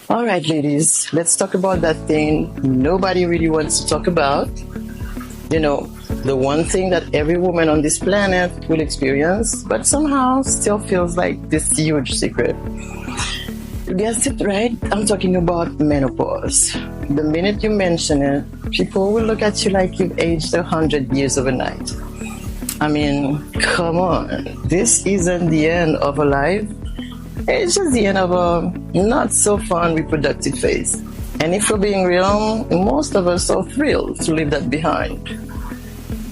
All right, ladies, let's talk about that thing nobody really wants to talk about. You know, the one thing that every woman on this planet will experience, but somehow still feels like this huge secret. You guessed it right, I'm talking about menopause. The minute you mention it, people will look at you like you've aged 100 years overnight. I mean, come on, this isn't the end of a life. It's just the end of a not so fun reproductive phase. And if we're being real, most of us are thrilled to leave that behind.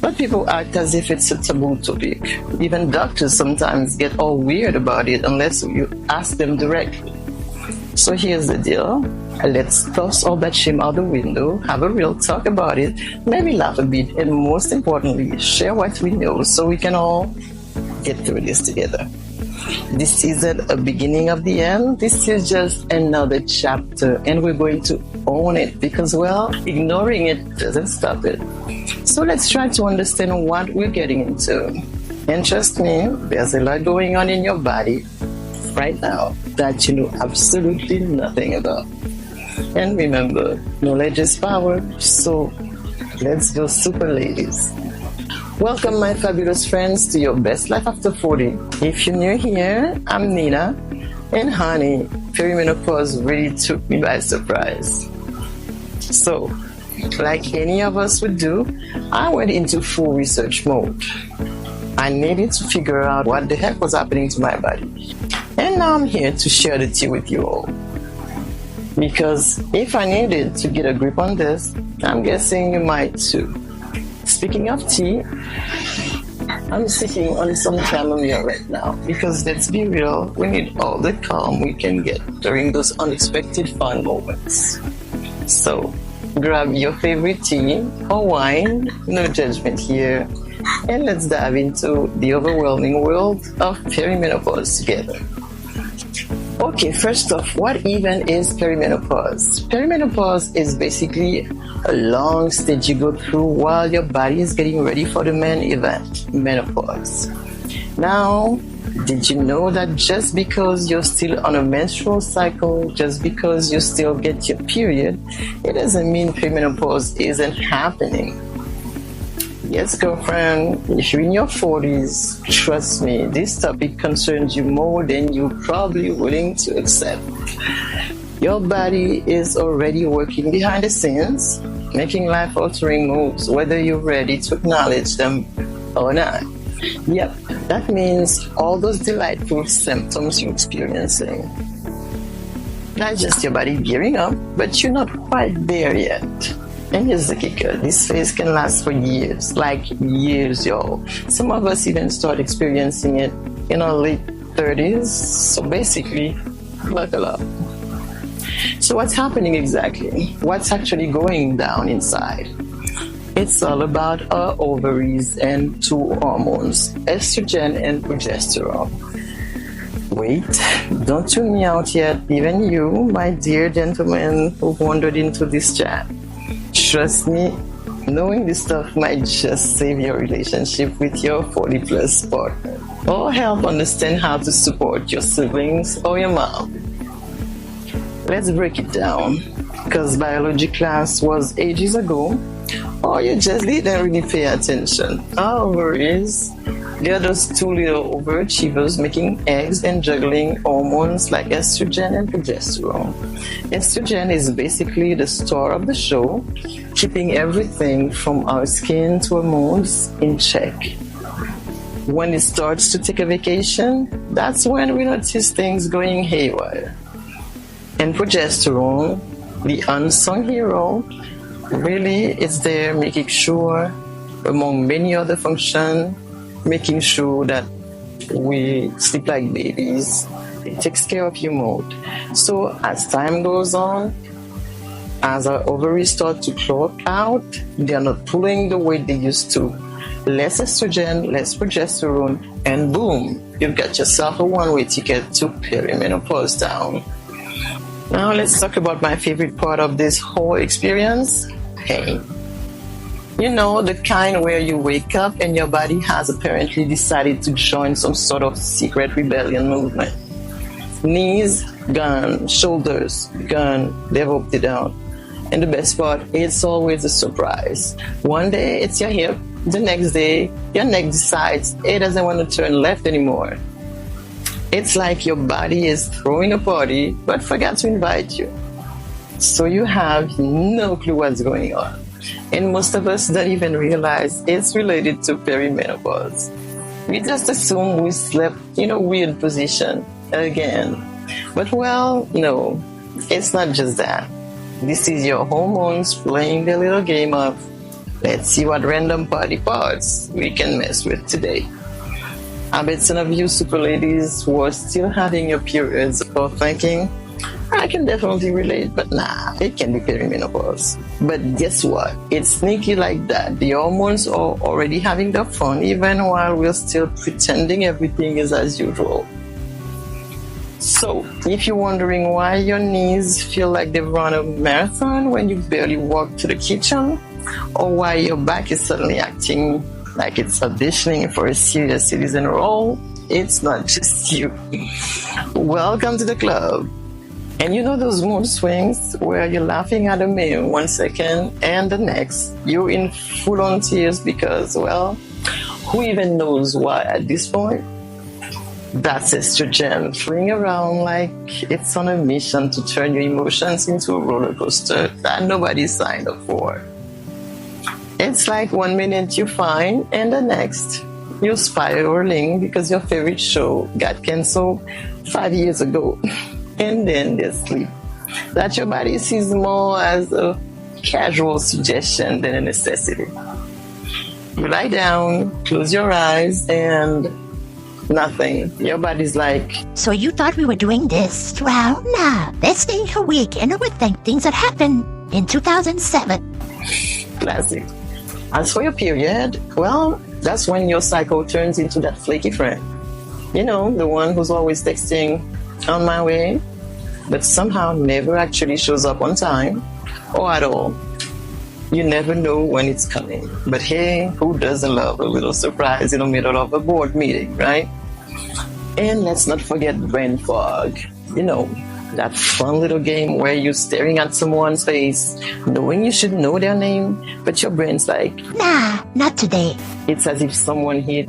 But people act as if it's a taboo topic. Even doctors sometimes get all weird about it unless you ask them directly. So here's the deal. Let's toss all that shame out the window, have a real talk about it, maybe laugh a bit, and most importantly, share what we know so we can all get through this together. This isn't a beginning of the end. This is just another chapter, and we're going to own it because, well, ignoring it doesn't stop it. So let's try to understand what we're getting into. And trust me, there's a lot going on in your body right now that you know absolutely nothing about. And remember, knowledge is power, so let's go super ladies. Welcome, my fabulous friends, to your best life after 40. If you're new here, I'm Nina, and honey, perimenopause really took me by surprise. So, like any of us would do, I went into full research mode. I needed to figure out what the heck was happening to my body. And now I'm here to share the tea with you all. Because if I needed to get a grip on this, I'm guessing you might too. Speaking of tea, I'm sipping on some chamomile right now because let's be real, we need all the calm we can get during those unexpected fun moments. So grab your favorite tea or wine, no judgment here, and let's dive into the overwhelming world of perimenopause together. Okay, first off, what even is perimenopause? Perimenopause is basically a long stage you go through while your body is getting ready for the main event, menopause. Now, did you know that just because you're still on a menstrual cycle, just because you still get your period, it doesn't mean perimenopause isn't happening? Yes, girlfriend, if you're in your 40s, trust me, this topic concerns you more than you're probably willing to accept. Your body is already working behind the scenes, making life-altering moves, whether you're ready to acknowledge them or not. Yep, that means all those delightful symptoms you're experiencing. Not just your body gearing up, but you're not quite there yet. And here's the kicker, this phase can last for years, like years, y'all. Some of us even start experiencing it in our late 30s, so basically, buckle up. So what's happening exactly? What's actually going down inside? It's all about our ovaries and two hormones, estrogen and progesterone. Wait, don't tune me out yet, even you, my dear gentlemen who wandered into this chat. Trust me, knowing this stuff might just save your relationship with your 40-plus partner or help understand how to support your siblings or your mom. Let's break it down, because biology class was ages ago, or you just didn't really pay attention. Our ovaries, they're those two little overachievers making eggs and juggling hormones like estrogen and progesterone. Estrogen is basically the star of the show, keeping everything from our skin to our moods in check. When it starts to take a vacation, that's when we notice things going haywire. And progesterone, the unsung hero, really is there making sure, among many other functions, making sure that we sleep like babies. It takes care of your mood. So as time goes on, as our ovaries start to clog out, they are not pulling the weight they used to. Less estrogen, less progesterone, and boom, you've got yourself a one-way ticket to perimenopause town. Now let's talk about my favorite part of this whole experience, pain. You know, the kind where you wake up and your body has apparently decided to join some sort of secret rebellion movement. Knees gone, shoulders gone, they've upped it down. And the best part, it's always a surprise. One day it's your hip, the next day your neck decides it doesn't want to turn left anymore. It's like your body is throwing a party but forgot to invite you. So you have no clue what's going on. And most of us don't even realize it's related to perimenopause. We just assume we slept in a weird position again. But well, no, it's not just that. This is your hormones playing their little game of, let's see what random body parts we can mess with today. I bet some of you super ladies who are still having your periods are thinking, I can definitely relate, but nah, it can be perimenopause. But guess what? It's sneaky like that. The hormones are already having their fun even while we're still pretending everything is as usual. So, if you're wondering why your knees feel like they've run a marathon when you barely walk to the kitchen, or why your back is suddenly acting like it's auditioning for a serious citizen role, it's not just you. Welcome to the club. And you know those mood swings where you're laughing at a meme 1 second and the next you're in full-on tears because, well, who even knows why at this point? That's estrogen flying around like it's on a mission to turn your emotions into a roller coaster that nobody signed up for. It's like 1 minute you're fine and the next you're spiraling because your favorite show got canceled 5 years ago. And then there's sleep, that your body sees more as a casual suggestion than a necessity. You lie down, close your eyes, and nothing. Your body's like, so you thought we were doing this? Well, nah. Let's stay a week and overthink things that happened in 2007. Classic. As for your period, well, that's when your cycle turns into that flaky friend. You know, the one who's always texting, on my way, but somehow never actually shows up on time or at all. You never know when it's coming. But hey, who doesn't love a little surprise in the middle of a board meeting, right? And let's not forget brain fog. You know, that fun little game where you're staring at someone's face, knowing you should know their name, but your brain's like, nah, not today. It's as if someone hit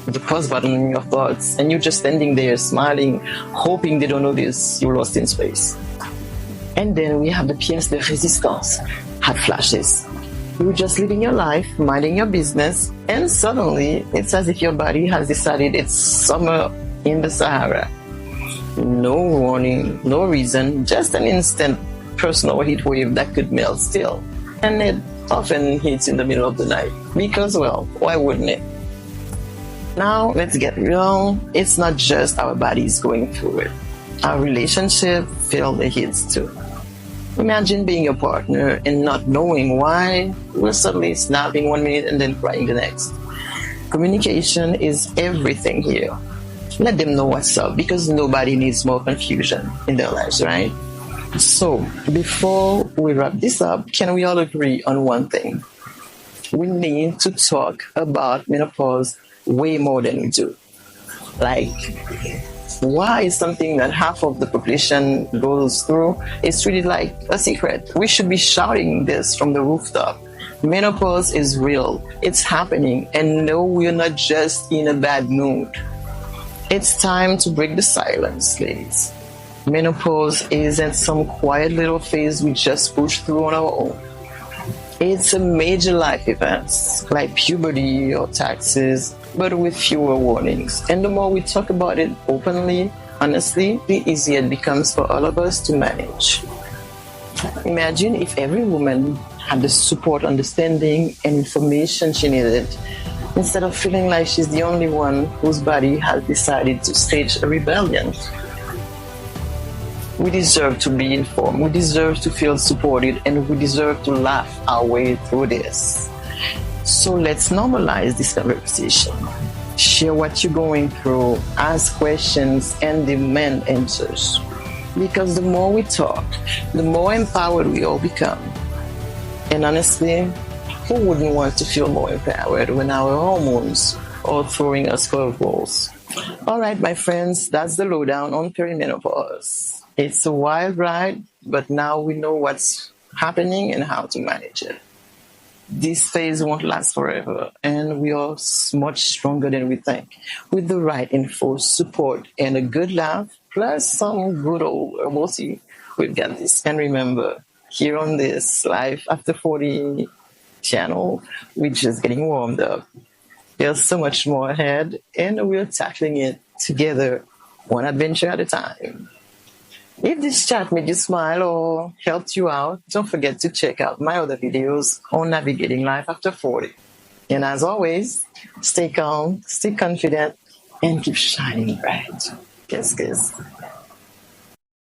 the pause button in your thoughts and you're just standing there smiling, hoping they don't notice you're lost in space. And then we have the pièce de résistance, hot flashes. You're just living your life, minding your business, and suddenly it's as if your body has decided it's summer in the Sahara. No warning, no reason, just an instant personal heat wave that could melt still. And it often hits in the middle of the night because, well, why wouldn't it? Now, let's get real. It's not just our bodies going through it. Our relationship feel the hits too. Imagine being a partner and not knowing why we're suddenly snapping 1 minute and then crying the next. Communication is everything here. Let them know what's up because nobody needs more confusion in their lives, right? So, before we wrap this up, can we all agree on one thing? We need to talk about menopause way more than we do. Like, why is something that half of the population goes through is treated like a secret? We should be shouting this from the rooftop. Menopause is real. It's happening. And no, we're not just in a bad mood. It's time to break the silence, ladies. Menopause isn't some quiet little phase we just push through on our own. It's a major life event, like puberty or taxes, but with fewer warnings. And the more we talk about it openly, honestly, the easier it becomes for all of us to manage. Imagine if every woman had the support, understanding, and information she needed, instead of feeling like she's the only one whose body has decided to stage a rebellion. We deserve to be informed, we deserve to feel supported, and we deserve to laugh our way through this. So let's normalize this conversation. Share what you're going through, ask questions, and demand answers. Because the more we talk, the more empowered we all become. And honestly, who wouldn't want to feel more empowered when our hormones are throwing us curveballs? All right, my friends, that's the lowdown on perimenopause. It's a wild ride, but now we know what's happening and how to manage it. This phase won't last forever, and we are much stronger than we think. With the right info, support, and a good laugh, plus some good old herbal tea, we've got this. And remember, here on this Life After 40 channel, we're just getting warmed up. There's so much more ahead, and we're tackling it together, one adventure at a time. If this chat made you smile or helped you out, don't forget to check out my other videos on navigating life after 40. And as always, stay calm, stay confident, and keep shining bright. Kiss, kiss.